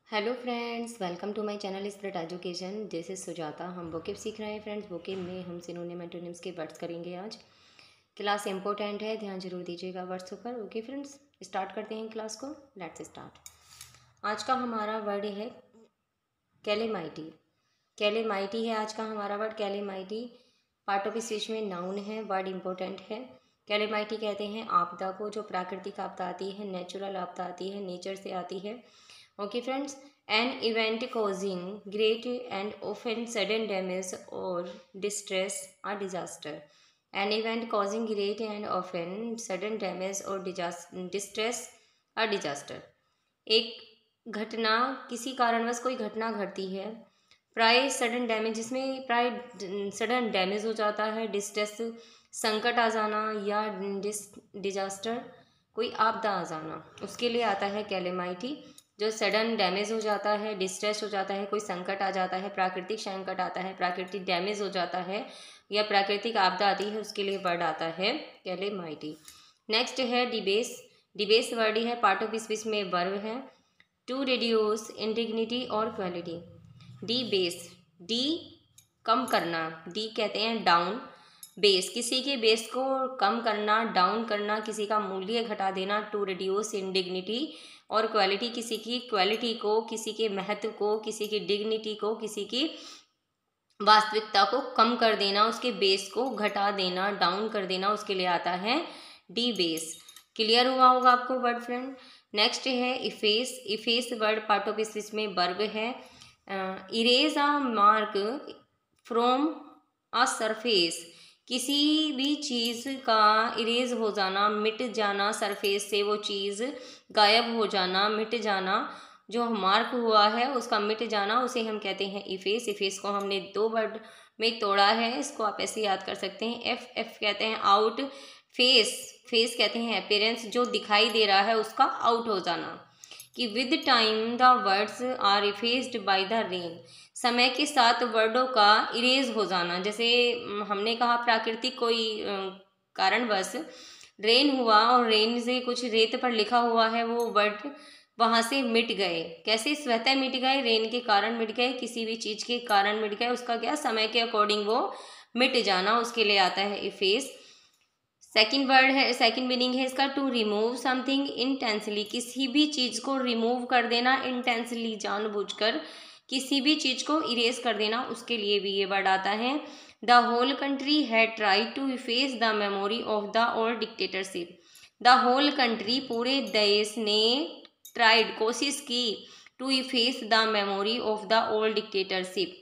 Hello friends, welcome to my channel spirit education. This is Sujata. हम vocab सीख रहे हैं फ्रेंड्स। वोकेब में हम सिनोनिम एंटोनिम्स के वर्ड्स करेंगे आज। क्लास इंपॉर्टेंट है, ध्यान जरूर दीजिएगा वर्ड्स पर। ओके फ्रेंड्स, स्टार्ट करते हैं क्लास को। Let's start. आज का हमारा वर्ड है कैलेमाइटी। कैलेमाइटी है आज का हमारा वर्ड, कैलेमाइटी। पार्ट ऑफ स्पीच में नाउन है, वर्ड इंपॉर्टेंट है। कैलेमाइटी कहते हैं आपदा को, जो प्राकृतिक आपदा आती है, नेचुरल आपदा आती है, नेचर से आती है। Okay friends, an event causing great and often sudden damage or distress a disaster. An event causing great and often sudden damage or distress a disaster. एक घटना, किसी कारणवश कोई घटना घटती है, प्राय सडन डैमेज, जिसमें प्राय सडन डैमेज हो जाता है, डिस्ट्रेस संकट आ जाना, या डिजास्टर कोई आपदा आ जाना, उसके लिए आता है कैलेमाइटी। जो सडन डैमेज हो जाता है, डिस्ट्रेस हो जाता है, कोई संकट आ जाता है, प्राकृतिक संकट आता है, प्राकृतिक डैमेज हो जाता है, या प्राकृतिक आपदा आती है, उसके लिए वर्ड आता है कैलेमाइटी। नेक्स्ट है डिबेस। डिबेस वर्ड है, पार्ट ऑफ स्पीच में वर्ब है। टू रिड्यूस इंडिग्निटी और क्वालिटी। डी बेस, डी कम करना, डी कहते हैं डाउन। बेस, किसी के बेस को कम करना, डाउन करना, किसी का मूल्य घटा देना। टू रिड्यूस इंडिग्निटी और क्वालिटी, किसी की क्वालिटी को, किसी के महत्व को, किसी की डिग्निटी को, किसी की वास्तविकता को कम कर देना, उसके बेस को घटा देना, डाउन कर देना, उसके लिए आता है डी बेस। क्लियर हुआ होगा आपको वर्ड फ्रेंड। नेक्स्ट है efface. Efface word part of speech में वर्ब है। Erase a mark from a surface, किसी भी चीज़ का इरेज हो जाना, मिट जाना, सरफेस से वो चीज़ गायब हो जाना, मिट जाना, जो मार्क हुआ है उसका मिट जाना, उसे हम कहते हैं इफेस। इफेस को हमने दो वर्ड में तोड़ा है, इसको आप ऐसे याद कर सकते हैं। एफ कहते हैं आउट, फेस, फेस कहते हैं अपीयरेंस, जो दिखाई दे रहा है उसका आउट हो जाना। कि with time the words are effaced by the rain, समय के साथ वर्डों का इरेज हो जाना। जैसे हमने कहा प्राकृतिक कोई कारणवश रेन हुआ और रेन से कुछ रेत पर लिखा हुआ है, वो वर्ड वहां से मिट गए। कैसे? स्वतः मिट गए, रेन के कारण मिट गए, किसी भी चीज के कारण मिट गए, उसका क्या, समय के अकॉर्डिंग वो मिट जाना, उसके लिए आता है इफेस। सेकंड वर्ड है, सेकंड मीनिंग है इसका टू रिमूव समथिंग इंटेंसली, किसी भी चीज को रिमूव कर देना इंटेंसली, जानबूझकर किसी भी चीज को इरेज कर देना, उसके लिए भी ये वर्ड आता है। The whole country had tried to efface the memory of the old dictatorship. The whole country, पूरे देश ने ट्राइड, कोशिश की, to efface the memory of the old dictatorship,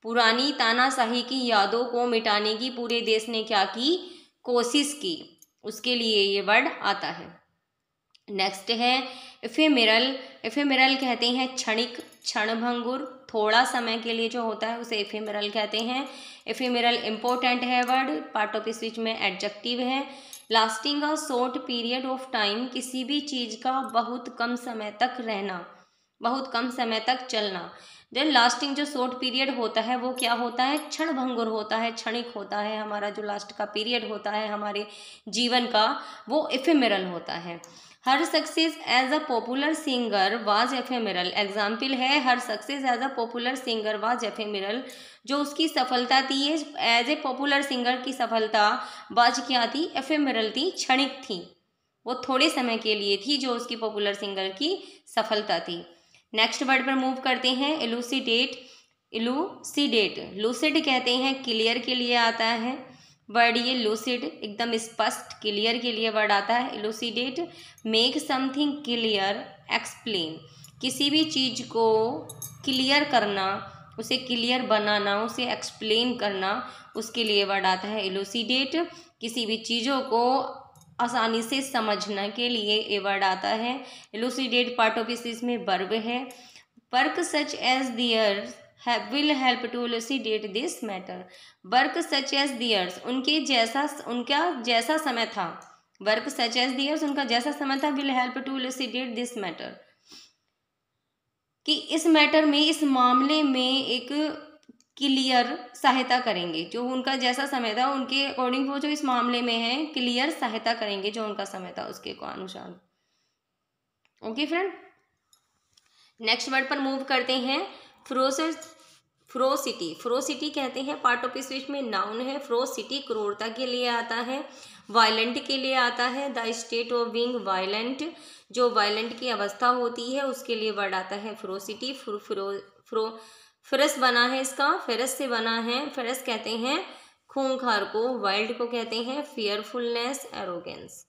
पुरानी तानाशाही की यादों को मिटाने की पूरे देश ने क्या की, कोशिश की, उसके लिए ये वर्ड आता है। नेक्स्ट है एफेमेरल। एफेमेरल कहते हैं क्षणिक, क्षणभंगुर, थोड़ा समय के लिए जो होता है उसे एफेमेरल कहते हैं। एफेमेरल इंपॉर्टेंट है वर्ड, पार्ट ऑफ स्पीच में एडजेक्टिव है। Lasting a short period of time, किसी भी चीज का बहुत कम समय तक रहना, बहुत कम समय तक चलना। देन लास्टिंग, जो शॉर्ट पीरियड होता है वो क्या होता है, क्षण भंगुर होता है, क्षणिक होता है। हमारा जो लास्ट का पीरियड होता है हमारे जीवन का, वो एफेमेरल होता है। Her success as a popular singer was ephemeral. Example है, her success as a popular singer was ephemeral, जो उसकी सफलता थी एज ए पॉपुलर सिंगर की सफलता वाज क्या थी, एफेमेरल थी, क्षणिक थी, वो थोड़े समय के लिए थी जो उसकी पॉपुलर सिंगर की सफलता थी। नेक्स्ट वर्ड पर मूव करते हैं, एलुसिडेट। एलुसिडेट, लूसिड कहते हैं क्लियर के लिए आता है वर्ड, ये लूसिड एकदम स्पष्ट, क्लियर के लिए वर्ड आता है elucidate. Make something clear, explain, किसी भी चीज को क्लियर करना, उसे क्लियर बनाना, उसे एक्सप्लेन करना, उसके लिए वर्ड आता है एलुसिडेट। किसी भी चीज़ों को आसानी से समझने के लिए ये वर्ड आता है एलुसिडेट। पार्ट ऑफ स्पीच में वर्ब है। Work such as theirs will help to elucidate this matter. Work such as theirs, उनके जैसा, उनका जैसा समय था, वर्क सच एज दियर्स, उनका जैसा समय था, will help to elucidate this matter, कि इस मैटर में, इस मामले में एक क्लियर सहायता करेंगे। जो उनका जैसा समय था उनके अकॉर्डिंग वो जो इस मामले में है क्लियर सहायता करेंगे, जो उनका समय था उसके को अनुसार। ओके फ्रेंड, नेक्स्ट वर्ड पर मूव करते हैं। फ्रोसिटी। फ्रोसिटी कहते हैं पार्ट ऑफ स्पीच में नाउन है। फ्रोसिटी क्रूरता के लिए आता है, वायलेंट के लिए आता है। The state of being violent, जो वायलेंट की अवस्था होती है उसके लिए वर्ड आता है फ्रोसिटी। फेरस बना है इसका, फेरस से बना है। फेरस कहते हैं खूंखार को, वाइल्ड को कहते हैं फियरफुलनेस, एरोगेंस।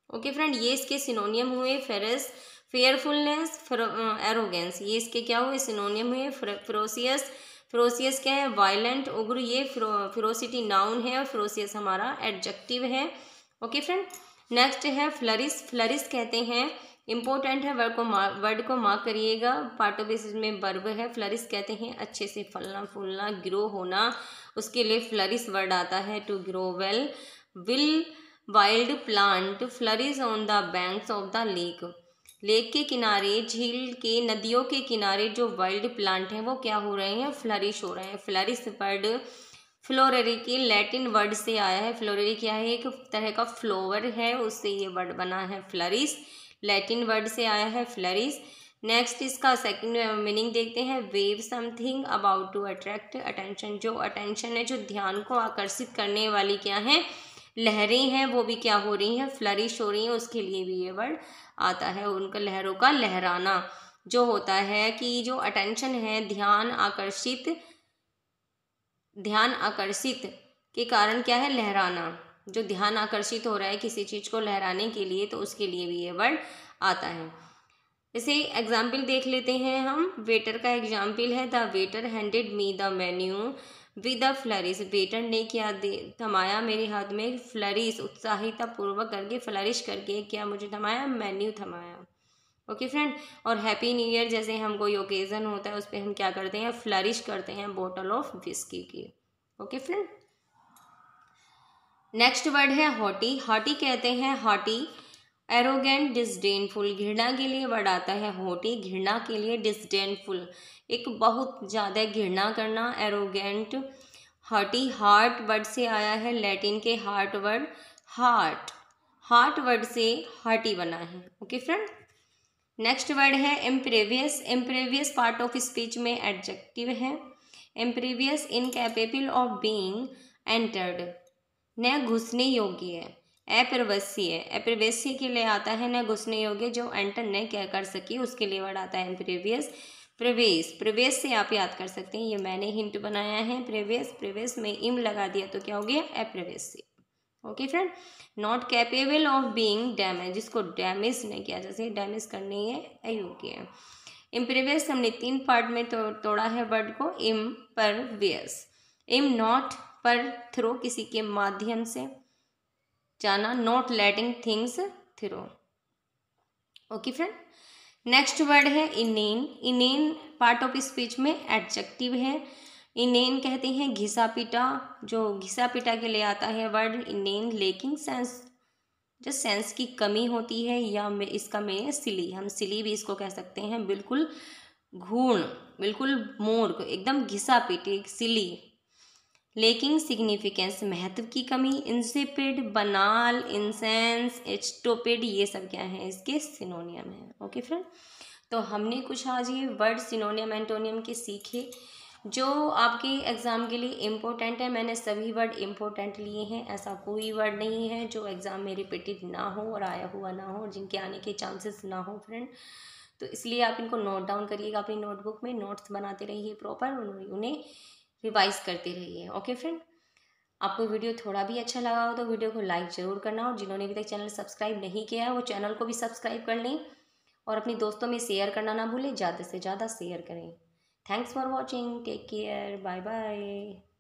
ओके फ्रेंड, ये इसके सिनोनियम हुए। फेरस, फेयरफुलनेस, एरोगेंस, ये इसके क्या हुए? सिनोनियम हुए। फेरोसियस, फेरोसियस क्या है? वायलेंट। उग्र, ये फेरोसिटी नाउन है और फेरोसियस हमारा एडजेक्टिव है। ओके फ्रेंड, नेक्स्ट है फ्लरिश। फ्लरिश कहते हैं, इंपॉर्टेंट है, वर्ड को मार्क करिएगा। पार्ट ऑफ स्पीच में वर्ब है। फ्लरिश कहते हैं अच्छे से फलना फूलना, ग्रो होना, उसके लिए फ्लरिश वर्ड आता है। To grow well. Will wild plant flourish on the banks of the lake. Lake के किनारे, झील के, नदियों के किनारे जो वाइल्ड प्लांट हैं वो क्या हो रहे हैं? फ्लरिश हो रहे हैं। फ्लरिश वर्ड फ्लोरेरी के लैटिन वर्ड से आया है। फ्लोरेरी क्या है? एक तरह का फ्लोवर है, उससे ये वर्ड बना है फ्लरिश। लैटिन वर्ड से आया है फ्लरिश। नेक्स्ट इसका सेकंड मीनिंग देखते हैं। Wave something about to attract attention. जो अटेंशन है, जो ध्यान को आकर्षित करने वाली क्या है? लहरें हैं, वो भी क्या हो रही हैं? फ्लरिश हो रही हैं, उसके लिए भी ये वर्ड आता है। उनका लहरों का लहराना जो होता है कि जो अटेंशन है, ध्यान आकर्षित के कारण क्या है? लहराना। जो ध्यान आकर्षित हो रहा है किसी चीज़ को लहराने के लिए, तो उसके लिए भी ये वर्ड आता है। इसे एग्जाम्पल देख लेते हैं हम। वेटर का एग्जाम्पल है, the waiter handed me the menu with the flourish. Waiter ने क्या थमाया मेरे हाथ में? फ्लरिश, उत्साहिता पूर्वक करके, फ्लरिश करके क्या मुझे थमाया? मेन्यू थमाया। ओके फ्रेंड, और हैप्पी न्यू ईयर जैसे हम कोई ओकेजन होता है उस पर हम क्या करते हैं? फ्लरिश करते हैं बोतल ऑफ विस्की की। ओके फ्रेंड, नेक्स्ट वर्ड है हॉटी। हॉटी कहते हैं, हॉटी एरोगेंट, डिसडेनफुल, घृणा के लिए वर्ड आता है हॉटी, घृणा के लिए। डिसडेनफुल, एक बहुत ज़्यादा घृणा करना, एरोगेंट। हॉटी हार्ट वर्ड से आया है, लैटिन के heart word, heart, heart word से हार्टी बना है। ओके फ्रेंड, नेक्स्ट वर्ड है इम्प्रेवियस। इम्प्रेवियस पार्ट ऑफ स्पीच में एडजेक्टिव है। इम्प्रेवियस, इनकैपेबल ऑफ बीइंग एंटर्ड, न घुसने योग्य है। अप्रवेश्य, अप्रवेश्य के लिए आता है न घुसने योग्य, जो एंटर न क्या कर सके उसके लिए वर्ड आता है इम्प्रेवियस। प्रवेश, प्रवेश से आप याद कर सकते हैं, ये मैंने हिंट बनाया है। प्रवेश, प्रवेश में इम लगा दिया तो क्या हो गया? अप्रवेश्य। Okay friend, not capable of being damage, जिसको डैमेज नहीं किया, जैसे डैमेज करने ये अयोग्य है। इम्प्रेवियस हमने 3 पार्ट में तोड़ा है वर्ड को। इम पर वियस, इम नॉट पर थ्रो, किसी के माध्यम से जाना, not letting things through. Okay friend, next word है inane. Inane part of speech में एडजेक्टिव है। इनेन कहते हैं घिसा पिटा, जो घिसा पिटा के लिए आता है वर्ड इनेन, लेकिन सेंस, जो सेंस की कमी होती है, या इसका में सिली, हम सिली भी इसको कह सकते हैं, बिल्कुल घूर्ण, बिल्कुल मूर्ख, एकदम घिसा पिटी, सिली। लेकिन सिग्निफिकेंस, महत्व की कमी। इंसिपिड, बनाल, इंसेंस, स्टूपिड, ये सब क्या है? इसके सिनोनियम है। ओके फ्रेंड, तो हमने कुछ आज ये वर्ड सिनोनियम एंटोनियम के सीखे जो आपके एग्ज़ाम के लिए इम्पोर्टेंट है। मैंने सभी वर्ड इम्पोर्टेंट लिए हैं, ऐसा कोई वर्ड नहीं है जो एग्ज़ाम में रिपीटेड ना हो और आया हुआ ना हो और जिनके आने के चांसेस ना हो फ्रेंड। तो इसलिए आप इनको नोट डाउन करिएगा अपनी नोटबुक में, नोट्स बनाते रहिए प्रॉपर, उन्हें रिवाइज करते रहिए। ओके फ्रेंड, आपको वीडियो थोड़ा भी अच्छा लगा हो तो वीडियो को लाइक ज़रूर करना, और जिन्होंने अभी तक चैनल सब्सक्राइब नहीं किया है वो चैनल को भी सब्सक्राइब कर लें, और अपने दोस्तों में शेयर करना ना भूलें, ज़्यादा से ज़्यादा शेयर करें। Thanks for watching, take care, bye bye.